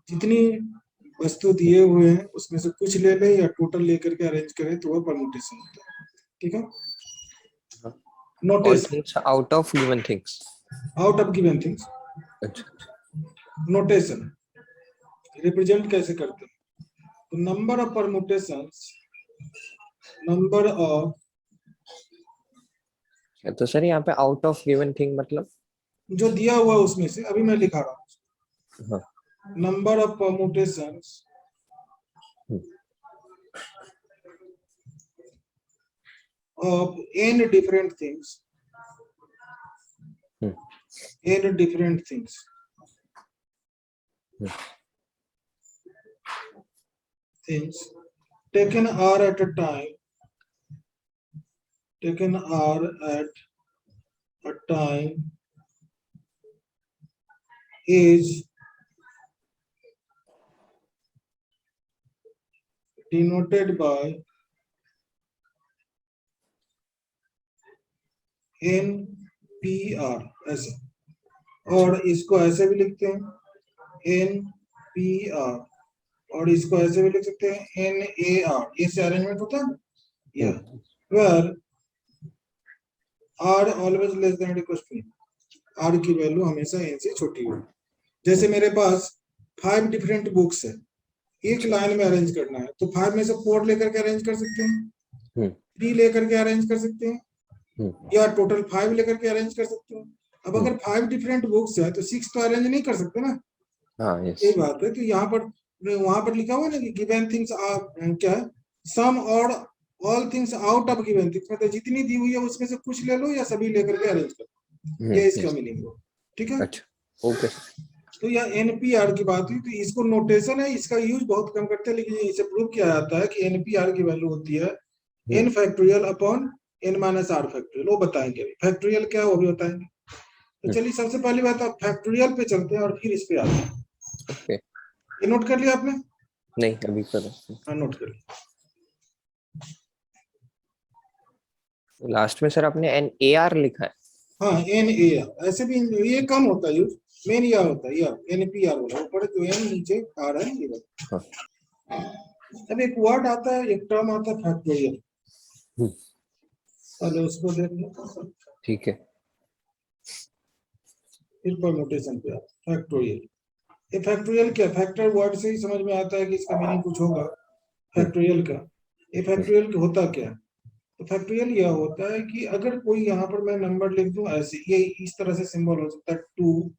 जितनी वस्तु दिए हुए हैं उसमें से कुछ ले ले या टोटल लेकर के अरेंज करें तो वह परमुटेशन होता है। ठीक है, All notation things out of given things. Out of given things. अच्छा, नोटेशन रिप्रेजेंट कैसे करते हैं, तो number of permutations, number of, तो सर यहाँ पे आउट ऑफ गिवन थिंग मतलब? जो दिया हुआ उसमें से अभी मैं लिखा रहा हूँ, हाँ, number of permutations of n different things, n different things, things taken r at a time, taken r at a time is denoted by NPR ऐसे, और इसको ऐसे भी लिखते हैं NPR, और इसको ऐसे भी लिख सकते हैं NAR, इससे अरेंजमेंट होता है where r always less than or equal to n, r की वैल्यू हमेशा n से छोटी हो। जैसे मेरे पास 5 डिफरेंट बुक्स है, एक लाइन में अरेंज करना है, तो 5 में से 4 लेकर के अरेंज कर सकते हैं, 3 लेकर के अरेंज कर सकते हैं, या टोटल 5 लेकर के अरेंज कर सकते हैं। अब अगर 5 डिफरेंट बुक्स है तो 6 तो अरेंज नहीं कर सकते ना। हाँ, yes. ये बात है, तो यहाँ पर वहां पर लिखा हुआ है ना कि गिवन थिंग्स आर क्या है, सम और all things out of given things, मतलब जितनी दी हुई है उसमें से कुछ ले लो या सभी लेकर के अरेंज करो, ये इसका मीनिंग हो। ठीक है, अच्छा, ओके। तो यह एनपीआर की बात हुई, तो इसको नोटेशन है, इसका यूज बहुत कम करते हैं, लेकिन इसे प्रूव किया जाता है कि एनपीआर की वैल्यू होती है n factorial upon n minus r factorial. वो बताएंगे अभी फैक्टोरियल क्या है, वो भी बताएंगे। तो चलिए सबसे पहली बात आप फैक्टोरियल पे चलते हैं और फिर इस पे आते हैं। ओके, ये नोट कर लिया आपने? नहीं, अभी करो। हाँ, नोट कर लिया। लास्ट में सर आपने NAR लिखा है। हाँ, NAR ऐसे भी ये कम होता है यूज, मेन यह होता है, यह NPR वाला ऊपर तो n नीचे आर है ये वाला। अब एक वर्ड आता है, एक टर्म आता है फैक्टोरियल, पहले उसको देख लो। ठीक है, फिर परमुटेशन पे आता है फैक्टोरियल। ये फैक्टोरियल क्या, फैक्टर वर्ड से ही समझ में आता है कि इसका मीनिंग कुछ होगा फैक्टोरियल का। ये फैक्टोरियल होता क्या, तो फैक्टोरियल यह होता है कि अगर कोई यहाँ पर मैं नंबर लिख दूं ऐसे, ये इस तरह से सिंबल हो सकता है 2,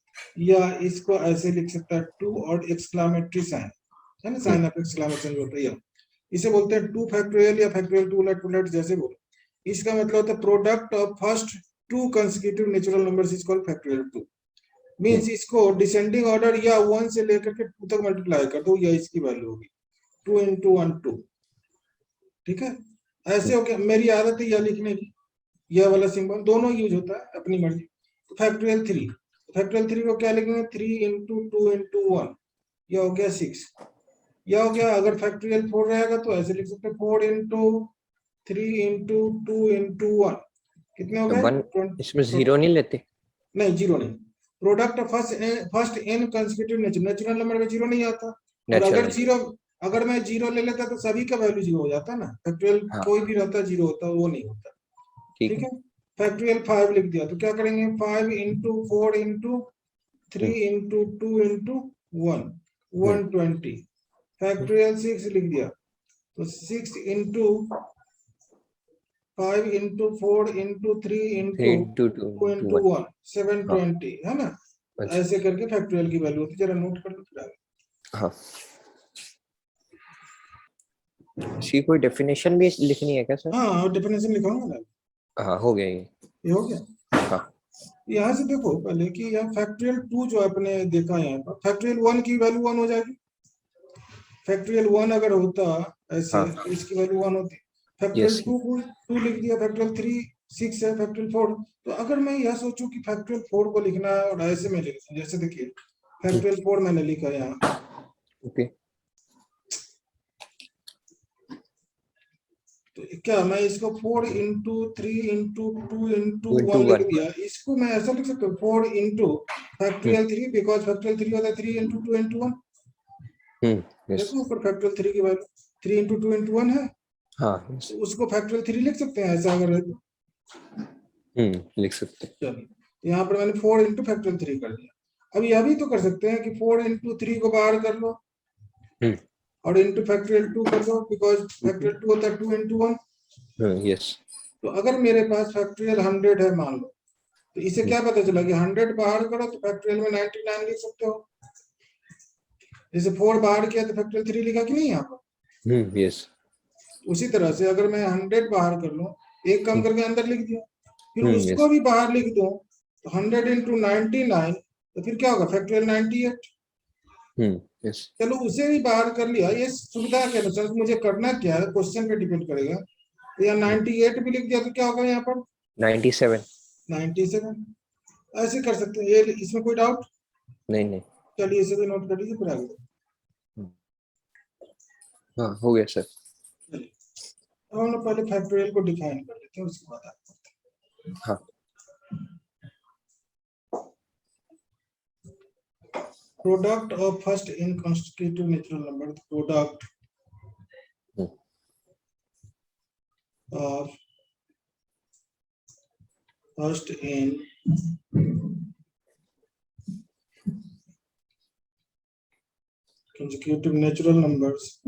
या इसको ऐसे लिख सकता है 2 और एक्सक्लामेटरी साइन, है ना, साइन ऑफ एक्सक्लामेशन जो होता है, इसे बोलते हैं 2 फैक्टोरियल या फैक्टोरियल 2 उलट पुलट जैसे बोलो। इसका मतलब होता है product of first 2 consecutive natural numbers is called factorial 2। Means इसको डिसेंडिंग ऑर्डर या 1 से लेकर के 2 तक मल्टीप्लाई कर दो, या इसकी वैल्यू होगी 2 into 1 2। ठीक है, ऐसे हो गया। मेरी आदत है यह लिखने की, यह वाला सिंबल दोनों यूज होता है अपनी मर्जी। तो फैक्टोरियल 3, फैक्टोरियल 3 को क्या लिखेंगे, 3 into 2 into 1, यह हो गया 6। यह हो गया, अगर फैक्टोरियल 4 रहेगा तो ऐसे लिख सकते हैं 4 into 3 into 2 into 1, कितने हो गए? इसमें 0 नहीं लेते? नहीं, 0 नहीं। Product first n consecutive natural number में 0 नहीं आता, और अगर मैं 0 ले लेता तो सभी का वैल्यू 0 हो जाता ना, फैक्टोरियल कोई भी रहता 0 होता, वो नहीं होता। ठीक है, फैक्टोरियल 5 लिख दिया तो क्या करेंगे, 5 into 4 into 3 into 2 into 1 120। Factorial 6 लिख दिया तो 6 into 5 into 4 into 3 into 2 into 1 720, है ना। ऐसे करके फैक्टोरियल की वैल्यू होती है, जरा नोट कर लो फिर आगे। हाँ, इसकी कोई डेफिनेशन भी लिखनी है क्या सर? हाँ, डेफिनेशन लिखाऊंगा ना। हाँ, हो गया ये हो गया। हाँ, यहाँ से देखो पहले कि यहाँ फैक्टोरियल 2 जो आपने देखा, यहाँ पर फैक्टोरियल 1 की वैल्यू 1 हो जाएगी। फैक्टोरियल 1 अगर होता ऐसे तो इसकी वैल्यू 1 होती। फैक्टोरियल 2 को 2 लिख दिया, फैक्टोरियल 3 6 है, फैक्टोरियल 4। तो अगर मैं यह सोचूं कि फैक्टोरियल 4 को लिखना है और ऐसे में लिख, जैसे देखिए फैक्टोरियल 4 मैंने लिखा यहाँ, ओके, तो क्या मैं इसको 4 into 3 into 2 into 1 लिख दिया, इसको मैं ऐसा लिख सकता हूँ 4 into फैक्टोरियल 3, बिकॉज फैक्टोरियल 3 होता है 3 into 2 into 1। यस देखो ऊपर फैक्टोरियल 3 की वैल्यू 3 इंटू 2 इंटू 1 है, हाँ यस तो उसको फैक्टोरियल 3 लिख सकते हैं ऐसा अगर है तो। लिख सकते हैं। चलिए यहाँ पर मैंने 4 इंटू फैक्टोरियल 3 कर दिया। अब यह भी तो कर सकते हैं कि 4 इंटू 3 को बाहर कर लो और इंटू फैक्टोरियल 2 कर दो, बिकॉज फैक्टोरियल 2 होता है 2 इंटू 1। यस तो अगर मेरे पास फैक्टोरियल 100 है मान लो, तो इसे क्या पता चला कि 100 बाहर करो तो फैक्टोरियल में 99 लिख सकते हो। जैसे 4 बाहर किया तो फैक्टोरियल 3 लिखा कि नहीं यहाँ पर। यस उसी तरह से अगर मैं 100 बाहर कर लूं, एक कम करके अंदर लिख दिया, फिर यस उसको भी बाहर लिख दूं, तो 100 इंटू 99, तो फिर क्या होगा फैक्टोरियल 98। यस चलो उसे भी बाहर कर लिया। ये सुविधा के अनुसार मुझे करना क्या है क्वेश्चन पे डिपेंड करेगा। तो यहाँ 98 भी लिख दिया तो क्या होगा यहाँ पर 97 97। ऐसे कर सकते हैं, ये इसमें कोई डाउट? नहीं चलिए इसे भी नोट कर लीजिए फिर आगे। हाँ हो गया सर। चलिए अब हम लोग पहले फैक्टोरियल को डिफाइन कर लेते हैं, उसके बाद आगे। हाँ product of first n consecutive natural number, product of first in consecutive natural numbers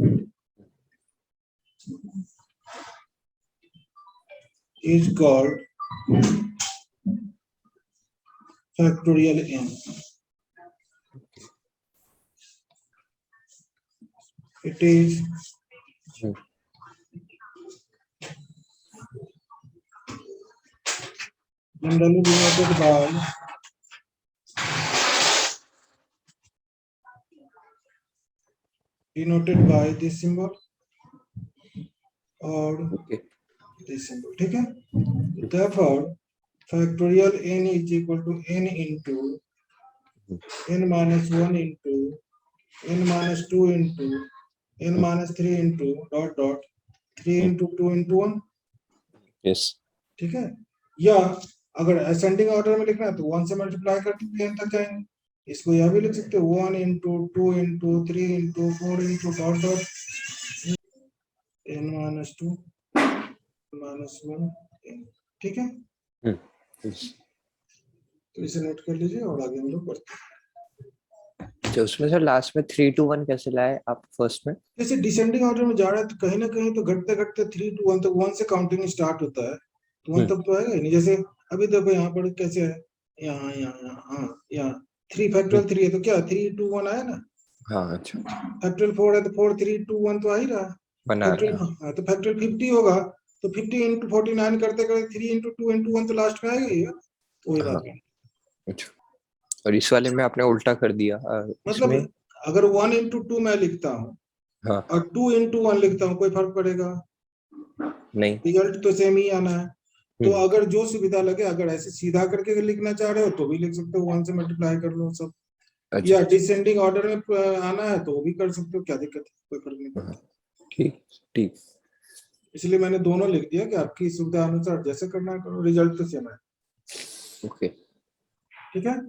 is called factorial n. It is generally denoted by this symbol or this symbol. ठीक है? Therefore, factorial n is equal to n into n minus 1 into n minus 2 into n minus 3 into dot dot 3 into 2 into 1. Yes ठीक है? या अगर ascending order में लिखना है तो 1 से मल्टीप्लाई करते हुए n तक जाएंगे। इसको यह भी लिख सकते हो 1 into 2 into 3 into 4 into dot dot n minus 2 minus 1। ठीक है? यस तो इसे नोट कर लीजिए और आगे हम लोग बढ़ते हैं। तो उसमें सर लास्ट में 3 to 1 कैसे लाए आप फर्स्ट में? जैसे डिसेंडिंग ऑर्डर में जा रहा है तो कहीं ना कहीं तो घटते घटते 3 to 1 तक 1 से काउंटिंग स्टार्ट होता है, तो 1 तक तो आएगा ही नहीं। जैसे अभी देखो यहाँ पर कैसे है, यहाँ यहाँ हाँ यहाँ 3 फैक्टोरियल 3 है तो क्या 3 to 1 आया ना। हाँ अच्छा फैक्टोरियल 4 है तो 4 3 2 1 तो आ ही रहा है। बना फैक्टोरियल रहा हाँ तो फैक्टोरियल 50 होगा तो 50 इंटू 49 करते करते 3 इंटू 2 इंटू 1 तो लास्ट में आएगा ही, तो वही हाँ बात है। अच्छा। और इस वाले में आपने उल्टा कर दिया मतलब इसमें अगर 1 इंटू 2 मैं लिखता हूँ हाँ और 2 इंटू 1 लिखता हूँ, कोई फर्क पड़ेगा? नहीं रिजल्ट तो सेम ही आना है। तो अगर जो सुविधा लगे, अगर ऐसे सीधा करके लिखना चाह रहे हो तो भी लिख सकते हो, 1 से मल्टीप्लाई कर लो सब। अच्छा या डिसेंडिंग ऑर्डर में आना है तो वो भी कर सकते हो, क्या दिक्कत है, कोई फर्क नहीं पड़ता। ठीक ठीक इसलिए मैंने दोनों लिख दिया कि आपकी सुविधा अनुसार जैसे करना है करो, रिजल्ट तो सेम है। ओके ठीक है?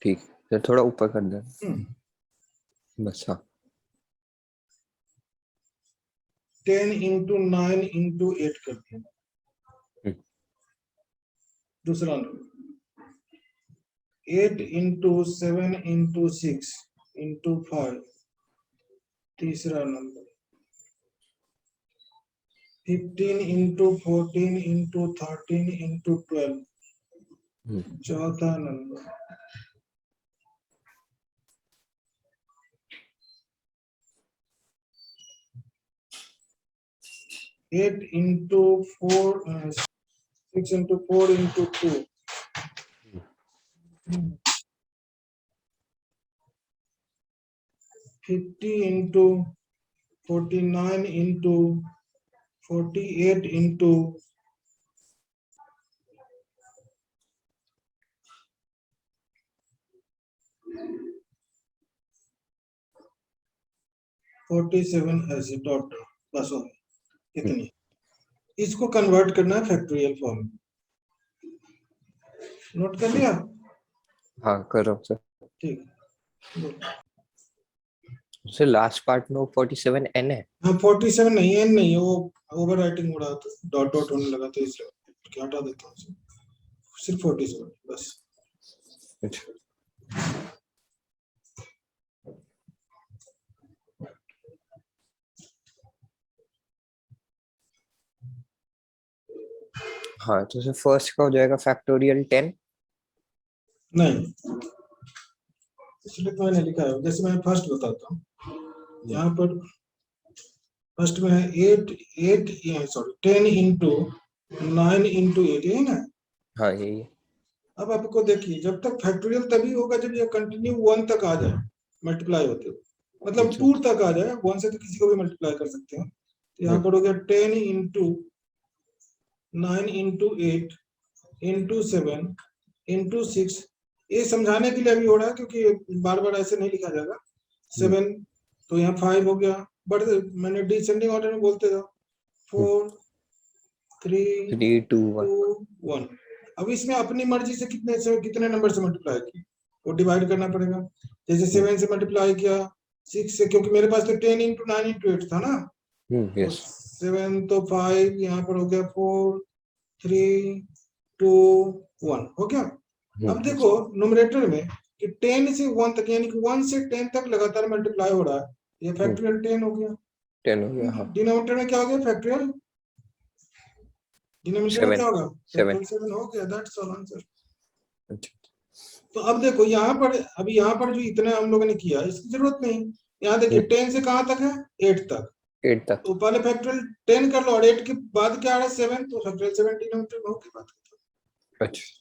ठीक सर थोड़ा ऊपर कर देना बस। हाँ 10 इंटू 9 इंटू 8 कर दिया। दूसरा नंबर 8 इंटू 7 इंटू 6 इंटू 5। तीसरा नंबर 15 इंटू 14 इंटू 13 इंटू 12। चौथा number 8 into 4 6 into 4 into 2। 50 into 49 into 48 into 47 ऐसे डॉट बस हो गए इतनी। इसको कन्वर्ट करना है फैक्टोरियल फॉर्म में। नोट कर लिया? हाँ कर रहा हूँ सर। ठीक है। सर लास्ट पार्ट में वो 47 n है। हाँ 47 नहीं, एन नहीं है, वो ओवर राइटिंग हो रहा था, डॉट डॉट होने लगा था, इसलिए क्या हटा देता हूँ उसे। सिर्फ 47 बस। अच्छा हाँ, तो सर फर्स्ट का हो जाएगा फैक्टोरियल 10। नहीं, इसलिए तो मैंने लिखा है, जैसे मैं फर्स्ट बताता हूँ, यहाँ पर फर्स्ट में है 8 सॉरी 10 इंटू 9 इंटू 8, यही ना। हाँ यही है। अब आपको देखिए, जब तक फैक्टोरियल तभी होगा जब ये कंटिन्यू 1 तक आ जाए मल्टीप्लाई होते हुए, मतलब अच्छा 2 तक आ जाए, 1 से तो किसी को भी मल्टीप्लाई कर सकते हैं। तो यहाँ पर हो गया 10 इंटू 9 इंटू 8 इंटू 7 इंटू 6। ये समझाने के लिए अभी हो रहा है, क्योंकि बार बार ऐसे नहीं लिखा जाएगा। 7 तो यहाँ 5 हो गया, बट मैंने डिसेंडिंग ऑर्डर में बोलते था। 4 3 3 2 1। 2 1। अब इसमें अपनी मर्जी से कितने नंबर से मल्टीप्लाई किया वो डिवाइड करना पड़ेगा। जैसे 7 से मल्टीप्लाई किया, 6 से, क्योंकि मेरे पास तो 10 इंटू 9 इंटू 8 था ना। तो यस 7 तो 5, यहाँ पर हो गया 4 3 2 1 हो गया। अब देखो न्यूमरेटर में कि 10 से 1 तक, यानी कि 1 से 10 तक लगातार मल्टीप्लाई हो रहा है, ये फैक्टोरियल 10 हो गया। 10 हो गया। हाँ डिनोमिनेटर में क्या हो गया? फैक्टोरियल। डिनोमिनेटर में 7 क्या होगा? 7। फैक्टोरियल 7 हो गया, दैट्स ऑल आंसर। अच्छा तो अब देखो यहाँ पर, अभी यहाँ पर जो इतना हम लोगों ने किया इसकी जरूरत नहीं। यहाँ देखिए 10 से कहाँ तक है? 8 तक। 8 तक। तो पहले फैक्टोरियल 10 कर लो, और 8 के बाद क्या आ रहा है? 7, तो फैक्टोरियल 7 डिनोमिनेटर में होगी बात। अच्छा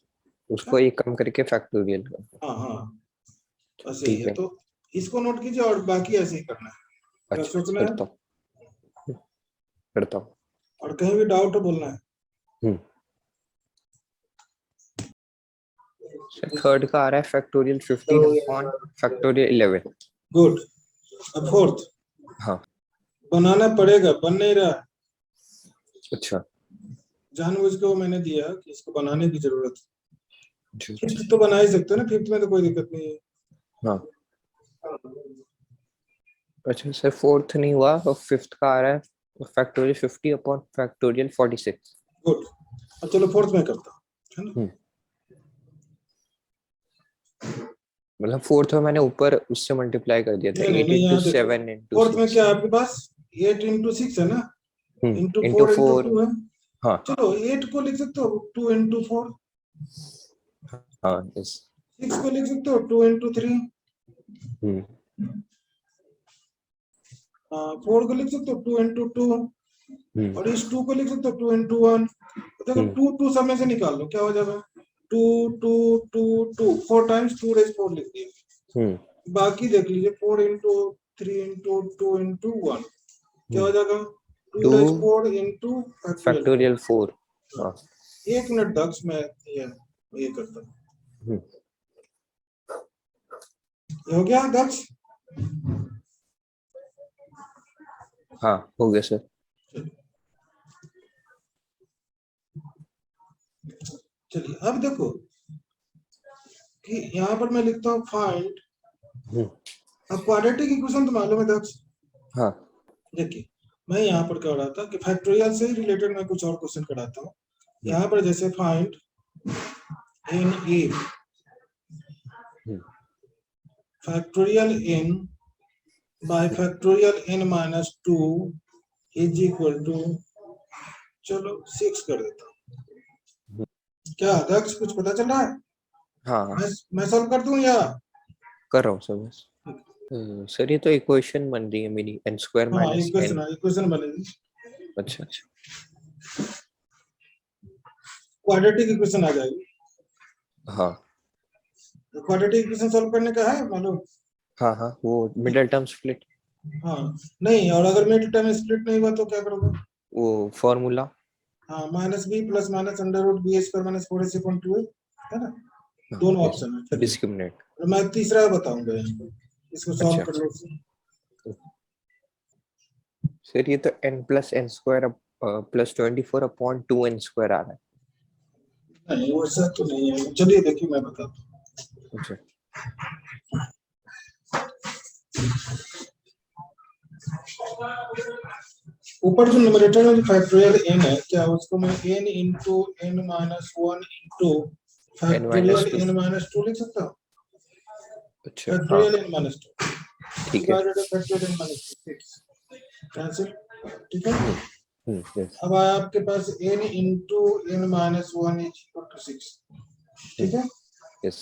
उसको ये कम करके फैक्टोरियल कर। हाँ हाँ, बस यही ठीक है। है। तो इसको नोट कीजिए, और बाकी ऐसे ही करना है, अगर अच्छा सोचना है करता हूँ करता हूँ। और कहीं भी डाउट हो बोलना है। थर्ड का आ रहा है फैक्टोरियल 15 अपॉन फैक्टोरियल 11। गुड। अब फोर्थ हाँ बनाना पड़ेगा, बन नहीं रहा। अच्छा जानबूझ के वो मैंने दिया कि इसको बनाने की जरूरत है। अच्छा फिफ्थ तो बना ही सकते हो ना, फिफ्थ में तो कोई दिक्कत नहीं है। हाँ अच्छा सर फोर्थ नहीं हुआ और फिफ्थ का आ रहा है फैक्टोरियल 50 अपॉन फैक्टोरियल 46। गुड। अब चलो फोर्थ में करता हूँ, है ना। मतलब फोर्थ में मैंने ऊपर उससे मल्टीप्लाई कर दिया था नहीं नहीं 8 नहीं, इंटू यहाँ देखो 7 इंटू फोर्थ में 6 क्या है आपके पास? 8 इंटू 6 है ना, इंटू इंटू 4 इंटू 4। 2 है। हाँ चलो 8 को लिख सकते हो 2 इंटू 4, हाँ यस 6 को लिख सकते हो 2 इंटू 3, 4 को लिख सकते हो 2 इंटू 2, और इस 2 को लिख सकते हो 2 इंटू 1। तो देखो 2 2 सब में से निकाल लो, क्या हो जाएगा? 2 2 2 2, 4 टाइम्स 2 रेज 4 लिख दिया। बाकी देख लीजिए 4 इंटू 3 इंटू 2 इंटू 1, क्या हो जाएगा? 2 रेज 4 इंटू फैक्टोरियल 4। हाँ 1 मिनट दक्ष, मैं ये करता हूँ। ये हो गया दक्ष? हाँ हो गया सर। चलिए अब देखो कि यहाँ पर मैं लिखता हूँ फाइंड। अब क्वाड्रेटिक इक्वेशन तो मालूम है दक्ष? हाँ देखिए मैं यहाँ पर कह रहा था कि फैक्टोरियल से रिलेटेड मैं कुछ और क्वेश्चन कराता हूँ। यहाँ पर जैसे find N A factorial N by factorial N minus 2 is equal to, चलो 6 कर देता हूँ। क्या दक्ष कुछ पता चल रहा है? हाँ मैं सॉल्व कर दूं या? कर रहा हूँ सर बस। सर ये तो इक्वेशन बन रही है मेरी n स्क्वायर हाँ माइनस n। इक्वेशन बनेगी। अच्छा अच्छा क्वाड्रेटिक इक्वेशन आ जाएगी। हाँ क्वाड्रेटिक इक्वेशन सॉल्व करने का है मालूम? हाँ हाँ वो मिडिल टर्म स्प्लिट। हाँ नहीं, और अगर मिड टर्म स्प्लिट नहीं हुआ तो क्या करोगे? वो फॉर्मूला। हाँ minus B plus minus under root B square minus 4ac upon 2a, है ना। दोनों ऑप्शन है। चलिए डिस्क्रिमिनेट। तो मैं तीसरा बताऊंगा यहाँ पे, इसको सॉल्व अच्छा कर लो। सर ये तो n plus n square plus 24 upon 2n square आ रहा है। नहीं वो ऐसा तो नहीं है, चलिए देखिए मैं बताता हूँ। अच्छा ऊपर जो न्यूमरेटर में फैक्टोरियल n है, क्या उसको मैं n into n minus 1 into factorial n minus 2 लिख सकता हूँ? अच्छा फैक्टोरियल हाँ n माइनस 2 ठीक है divided by factorial n minus 2 cancel, ठीक है। yes, अब आया आपके पास n into n minus 1 is equal to 6, ठीक है। yes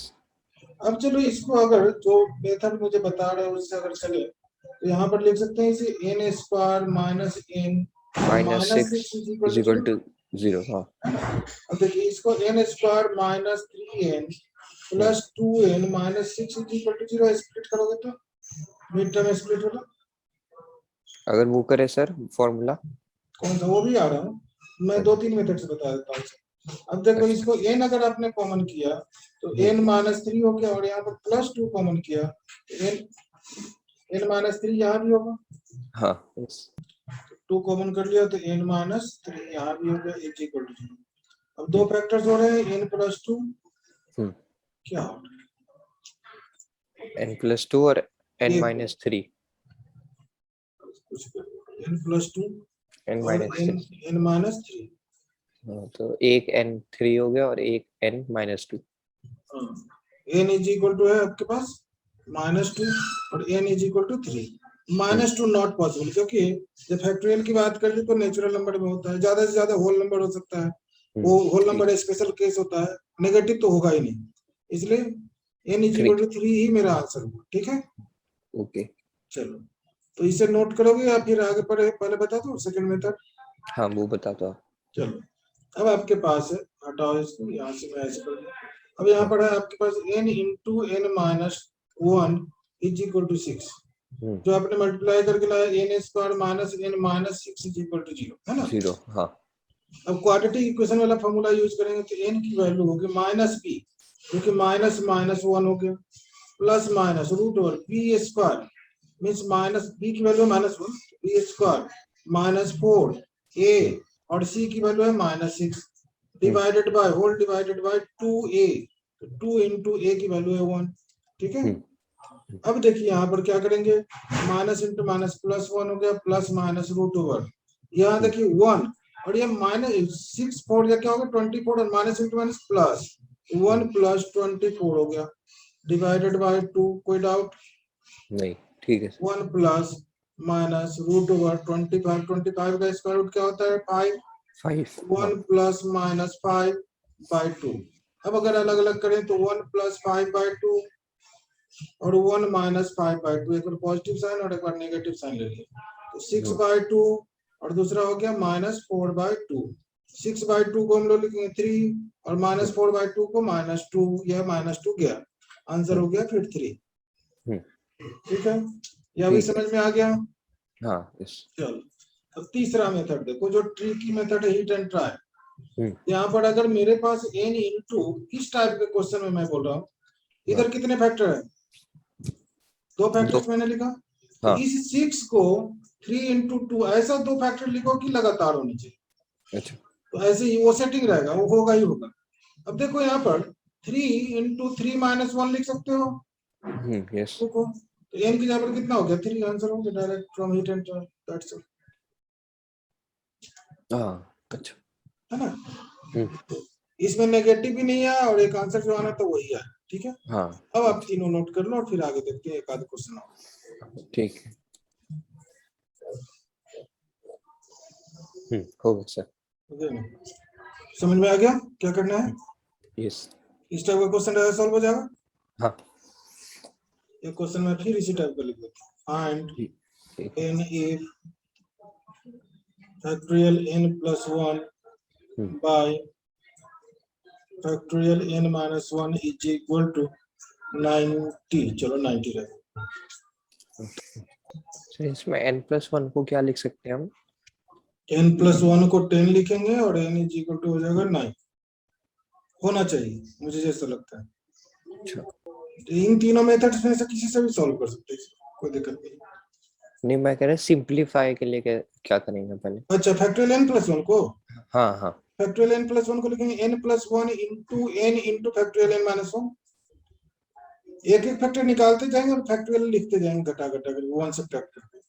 अब चलो इसको अगर जो मेथड मुझे बता रहे हो उससे अगर चले तो यहाँ पर लिख सकते हैं इसे n square minus n minus minus 6 6 is is equal equal to to 0 हाँ अब देखिए इसको n square minus 3n plus 2n minus 6 is equal to 0 split करोगे तो मिड टर्म स्प्लिट होगा। अगर वो करे सर फॉर्मूला कौन सा? वो भी आ रहा हूँ मैं, दो तीन मेथड से बता देता हूँ। अब देखो अच्छा इसको n अगर आपने कॉमन किया तो n माइनस 3 हो गया और यहाँ पर प्लस 2 कॉमन किया तो n माइनस 3 यहाँ भी होगा, हाँ yes 2 कॉमन कर लिया तो n माइनस 3 यहाँ भी हो गया इज इक्वल टू 0। अब दो फैक्टर्स हो रहे हैं n प्लस 2 क्या हो रहा है? n plus 2 और n एक minus 3 कुछ n प्लस 2 n और minus 3 n माइनस 3, हाँ, तो एक n 3 हो गया और एक n minus 2 n is equal to है आपके पास माइनस 2 और n is equal to 3। Minus 2 not possible क्योंकि जब फैक्टोरियल की बात कर ली तो नेचुरल नंबर में होता है, ज्यादा से ज्यादा होल नंबर हो सकता है, वो होल नंबर स्पेशल केस होता है, नेगेटिव तो होगा ही नहीं, इसलिए n इज इक्वल टू 3 ही मेरा आंसर होगा, ठीक है। ओके चलो तो इसे नोट करोगे या फिर आगे पढ़े पहले बता दो सेकंड मेथड? हाँ वो बता दो आप चलो अब आपके पास है, हटाओ इसको यहाँ से, मैं ऐसे कर दूं। अब यहाँ पर है आपके पास n into n minus 1 is equal to 6, जो आपने मल्टीप्लाई करके लाया n square minus n minus 6 is equal to 0 है ना। 0 हाँ अब क्वाड्रेटिक इक्वेशन वाला फॉर्मूला यूज करेंगे तो n की वैल्यू होगी माइनस b, क्योंकि माइनस माइनस 1 हो गया, plus minus root over b square means minus b की value minus 1, b square minus 4 a और c की वैल्यू है minus 6 divided by whole divided by 2a, तो 2 इंटू a की वैल्यू है 1, ठीक है। अब देखिए यहाँ पर क्या करेंगे, माइनस इंटू माइनस प्लस 1 हो गया, प्लस माइनस रूट ओवर, यहाँ देखिए 1 और ये माइनस 6 4 क्या होगा 24 और minus into minus plus 1 plus 24 हो गया डिवाइडेड बाय 2, कोई डाउट? नहीं ठीक है 1 प्लस माइनस रूट ओवर 25, 25 का स्क्वायर रूट क्या होता है 5, 5 1 प्लस माइनस 5 बाय 2। अब अगर अलग अलग करें तो 1 प्लस 5 बाय 2 और 1 माइनस 5 बाय 2, एक बार पॉजिटिव साइन और एक बार नेगेटिव साइन ले लिया तो 6 बाय 2 और दूसरा हो गया माइनस 4 बाय 2, 6 बाय 2 को हम लोग लिखेंगे 3 और माइनस 4 बाय 2 को माइनस 2, यह माइनस 2 गया, आंसर हो गया फिर 3, ठीक है। यह भी समझ में आ गया? हाँ यस चलो अब तीसरा मेथड देखो, जो ट्रिकी मेथड है हिट एंड ट्राई। यहाँ पर अगर मेरे पास n इंटू इस टाइप के क्वेश्चन में मैं बोल रहा हूँ, इधर कितने फैक्टर है, दो फैक्टर्स मैंने लिखा, तो इस 6 को 3 इंटू 2 ऐसा दो फैक्टर लिखो कि लगातार होनी चाहिए, अच्छा तो ऐसे ही वो सेटिंग रहेगा, वो होगा ही होगा। अब देखो यहाँ पर 3 इंटू 3 माइनस 1 लिख सकते हो, यस देखो तो n की जगह पर कितना हो गया 3, आंसर हो गया direct from hit and try, that's it, हाँ अच्छा है ना। इसमें नेगेटिव भी नहीं है और एक आंसर जो आना तो वही है, ठीक है। हाँ अब आप तीनों नोट कर लो और फिर आगे देखते हैं, एक आध क्वेश्चन और, ठीक है हो गया सर समझ में आ गया क्या करना है? यस इस टाइप का क्वेश्चन सॉल्व हो जाएगा। हाँ एक क्वेश्चन में फिर इसी टाइप का लिख देता हूं, and n if factorial n plus 1 by factorial n minus 1 is equal to 90, चलो 90 रहे। सर इसमें n+1 को क्या लिख सकते हैं हम? n plus 1 को 10 लिखेंगे और n is equal to हो जाएगा 9, होना चाहिए मुझे जैसा लगता है। इन तीनों मेथड्स में से किसी से भी सॉल्व कर सकते हैं, कोई दिक्कत नहीं। नहीं मैं कह रहा सिंपलीफाई के लिए क्या करेंगे पहले? अच्छा फैक्टोरियल n plus 1 को, हाँ हाँ फैक्टोरियल n plus 1 को लिखेंगे n plus 1 into n into factorial n minus 1, एक एक फैक्टर निकालते जाएंगे और फैक्टोरियल लिखते जाएंगे घटा घटा कर 1 सब्ट्रैक्ट करके।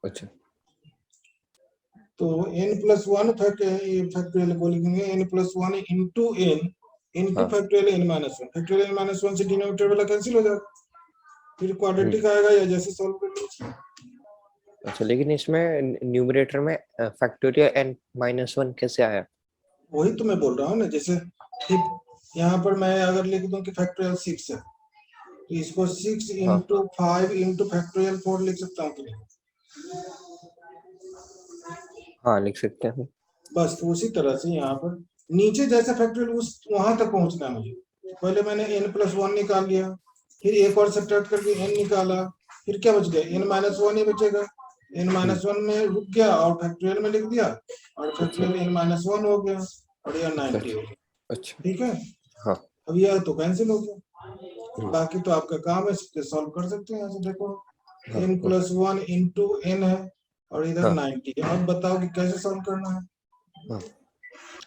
अच्छा तो n+1 फैक्टोरियल को लिखेंगे n+1 इंटू n इंटू हाँ। Factorial n-1। फैक्टोरियल n-1 से डिनोमिनेटर वाला कैंसिल हो जाएगा, फिर क्वाड्रेटिक हम्म। आएगा या जैसे सॉल्व कर लीजिए। अच्छा, लेकिन इसमें न्यूमरेटर में फैक्टोरियल n-1 कैसे आया? वही तो मैं बोल रहा हूँ ना, जैसे ठीक यहाँ पर मैं अगर लिख दूं कि फैक्टोरियल 6 है, तो इसको 6 हाँ इंटू 5 इंटू फैक्टोरियल 4 लिख सकता हूँ कि नहीं? हाँ, लिख सकते हैं। बस तो उसी तरह से यहाँ पर नीचे जैसा फैक्टोरियल उस वहां तक पहुंचना है मुझे। पहले मैंने n+1 निकाल लिया, फिर एक और सब्ट्रैक्ट करके n निकाला, फिर क्या बच गया, n-1 ही बचेगा। n-1 में रुक गया और फैक्टोरियल में लिख दिया, और फैक्टोरियल n-1 हो गया और यह 90 हो गया। अच्छा। ठीक है, हाँ। अब यह तो कैंसिल हो गया, हम्म। बाकी तो आपका काम है, सॉल्व कर सकते हैं। यहाँ से देखो हाँ n+1 इंटू n है और इधर हाँ 90 है। अब बताओ कि कैसे सॉल्व करना है। हाँ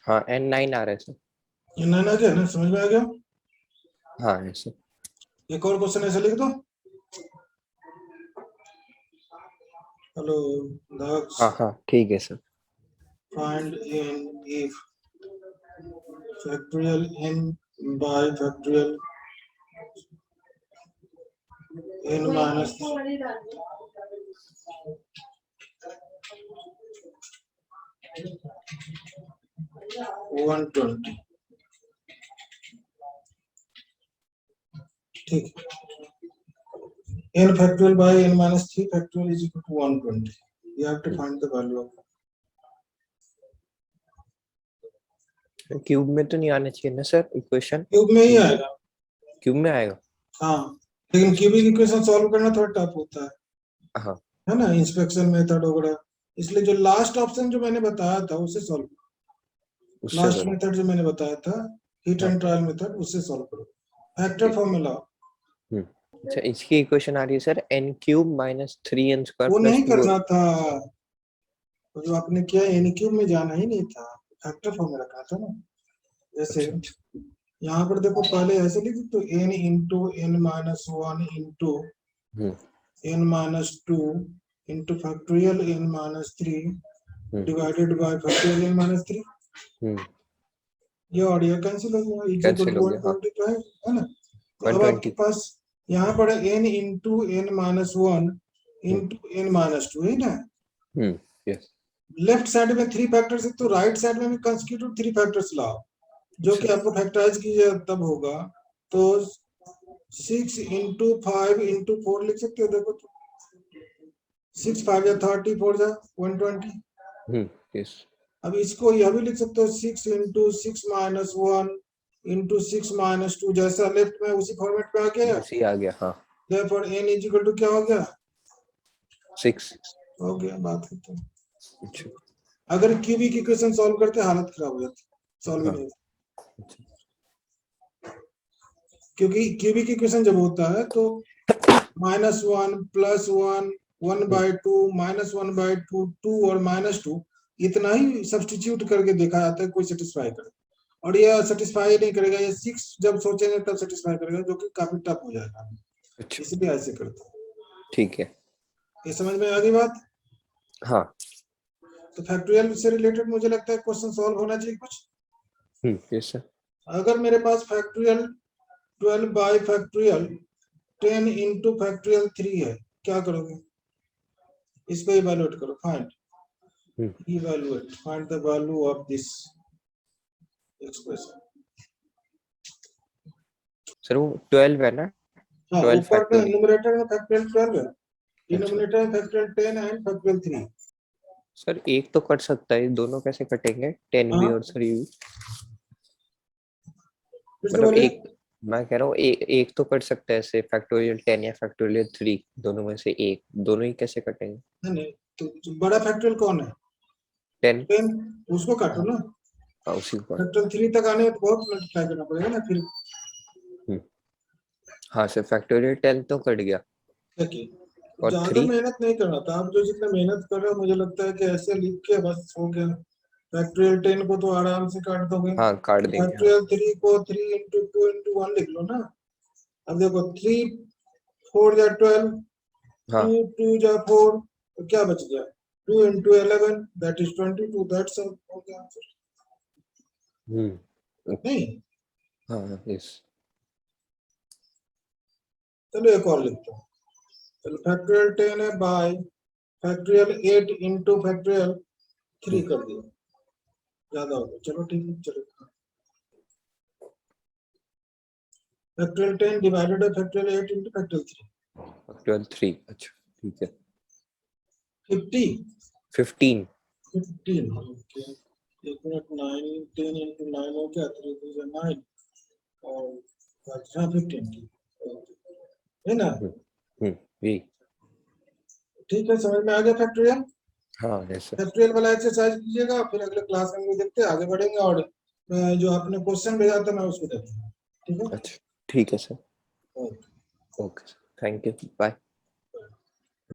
हाँ, n9 आ रहा है सर। ये ना आ गया ना, समझ में आ गया। हाँ ऐसे। एक और क्वेश्चन ऐसे लिख दो। हेलो दक्ष, हाँ हाँ, ठीक है sir. Find n if factorial n by factorial n minus 120। ठीक, n factorial by n minus 3 factorial is equal to 120. You have to find the value of cube में तो नहीं आना चाहिए ना सर इक्वेशन? क्यूब में ही आएगा। क्यूब में आएगा। हाँ, लेकिन क्यूबिक इक्वेशन सॉल्व करना थोड़ा टफ होता हाँ, है ना, इंस्पेक्शन मेथड वगैरह। इसलिए जो लास्ट ऑप्शन जो मैंने बताया था उससे सॉल्व, उससे लास्ट करो। मेथड जो मैंने बताया था हीट हाँ। एंड ट्रायल मेथड, उससे सॉल्व करो। फैक्टर ठीक। फॉर्मूला अच्छा, इसकी इक्वेशन आ रही है सर n³ - 3n² वो नहीं + 2। करना था, वो जो आपने किया n क्यूब में जाना ही नहीं था, फैक्टर फॉर्मूला कहा था ना। जैसे अच्छा अच्छा। यहाँ पर देखो, पहले ऐसे लिख तो n into n-1 into hmm n-2 into factorial n-3 hmm divided by factorial n-3। हम्म ये और ये कैंसिल हो गया, इज इक्वल कैंसिल टू हो गया। हाँ, 120 है ना। तो अब आपके 120। पास यहाँ पर n इंटू n-1 हम्म इंटू n-2 है ना। यस। लेफ्ट साइड में 3 फैक्टर्स है, तो राइट साइड में भी कंसेक्यूटिव 3 फैक्टर्स लाओ, जो कि अच्छा। आपको फैक्टराइज कीजिए तब होगा। तो 6 इंटू 5 इंटू 4 लिख सकते हो। देखो तो 6 5 या 30, 4 जा 120। यस। अब इसको यह भी लिख सकते हो 6 इंटू 6-1 इंटू 6-2, जैसा लेफ्ट में उसी फॉर्मेट में आ गया। वैसे आ गया। हाँ, therefore n is equal to क्या हो गया, 6। हो गया, बात खत्म। अच्छा। अगर क्यूबिक इक्वेशन सॉल्व करते हालत खराब हो जाती, सॉल्व ही हाँ। नहीं, अच्छा। क्योंकि क्यूबिक इक्वेशन जब होता है तो -1 +1 1/2 -1/2 2 और -2 इतना ही सब्स्टिट्यूट करके देखा जाता है, कोई सेटिस्फाई करे। और ये सेटिस्फाई नहीं करेगा, ये 6 जब सोचेंगे तब सेटिस्फाई करेगा, जो कि काफी टफ हो जाएगा, अच्छा, इसलिए ऐसे करते हैं। ठीक है। ये समझ में आ गई बात। हाँ। तो फैक्टोरियल से रिलेटेड मुझे लगता है क्वेश्चन सॉल्व होना चाहिए कुछ। Yes sir. अगर मेरे पास factorial 12 by factorial 10 into factorial 3 है, क्या करोगे, इसको इवैल्यूएट करो, find the value of this expression. Sir वो 12 है ना? हाँ, 12 ऊपर में फैक्टोरियल। न्यूमरेटर में फैक्टोरियल 12 है, अच्छा डिनोमिनेटर में फैक्टोरियल 10 एंड फैक्टोरियल 3। सर, एक तो कट सकता है, दोनों कैसे कटेंगे, 10 भी हाँ, और 3 भी? फिर से मतलब बोलिए। एक, मैं कह रहा हूँ एक तो कट सकता है ऐसे, फैक्टोरियल 10 या फैक्टोरियल 3, दोनों में से एक, दोनों ही कैसे कटेंगे? नहीं नहीं, तो बड़ा फैक्टोरियल कौन है, 10। 10, उसको काटो हाँ ना। हाँ, उसी को। फैक्टोरियल 3 तक आने में तो बहुत मल्टीप्लाई करना पड़ेगा ना फिर। हम्म, हाँ सर, फैक्टोरियल 10 तो कट गया। देखिए, और ज्यादा 3? मेहनत नहीं करना था, आप जो जितना मेहनत कर रहे हो मुझे लगता है कि ऐसे लिख के बस हो गया। फैक्टोरियल 10 को तो आराम से काट दोगे, हाँ, काट देंगे। हाँ फैक्टोरियल 3 को 3 इंटू 2 इंटू 1 लिख लो ना। अब देखो 3 4 जा 12, हाँ 2 2 जा 4, तो क्या बच गया 2 into 11 that is 22, that's all the answer. नहीं हाँ यस चलो एक और लिखते हैं. चलो फैक्टोरियल 10 है बाय फैक्टोरियल 8 into फैक्टोरियल 3 कर दिया, ज्यादा हो गया. चलो ठीक है, चलो factorial 10 divided by factorial 8 into factorial 3. Factorial 3 अच्छा ठीक है 50 15 15 ओके. एक मिनट 9 10 into 9 हो गया 3 to 9 और 15 है ना. यही ठीक है, समझ में आ गया फैक्टोरियल. हाँ यस सर फैक्टोरियल वाला एक्सरसाइज कीजिएगा, फिर अगले क्लास में देखते हैं, आगे बढ़ेंगे. और जो आपने क्वेश्चन भेजा था मैं उसको देखूंगा. ठीक है. अच्छा ठीक है sir okay. Okay thank you bye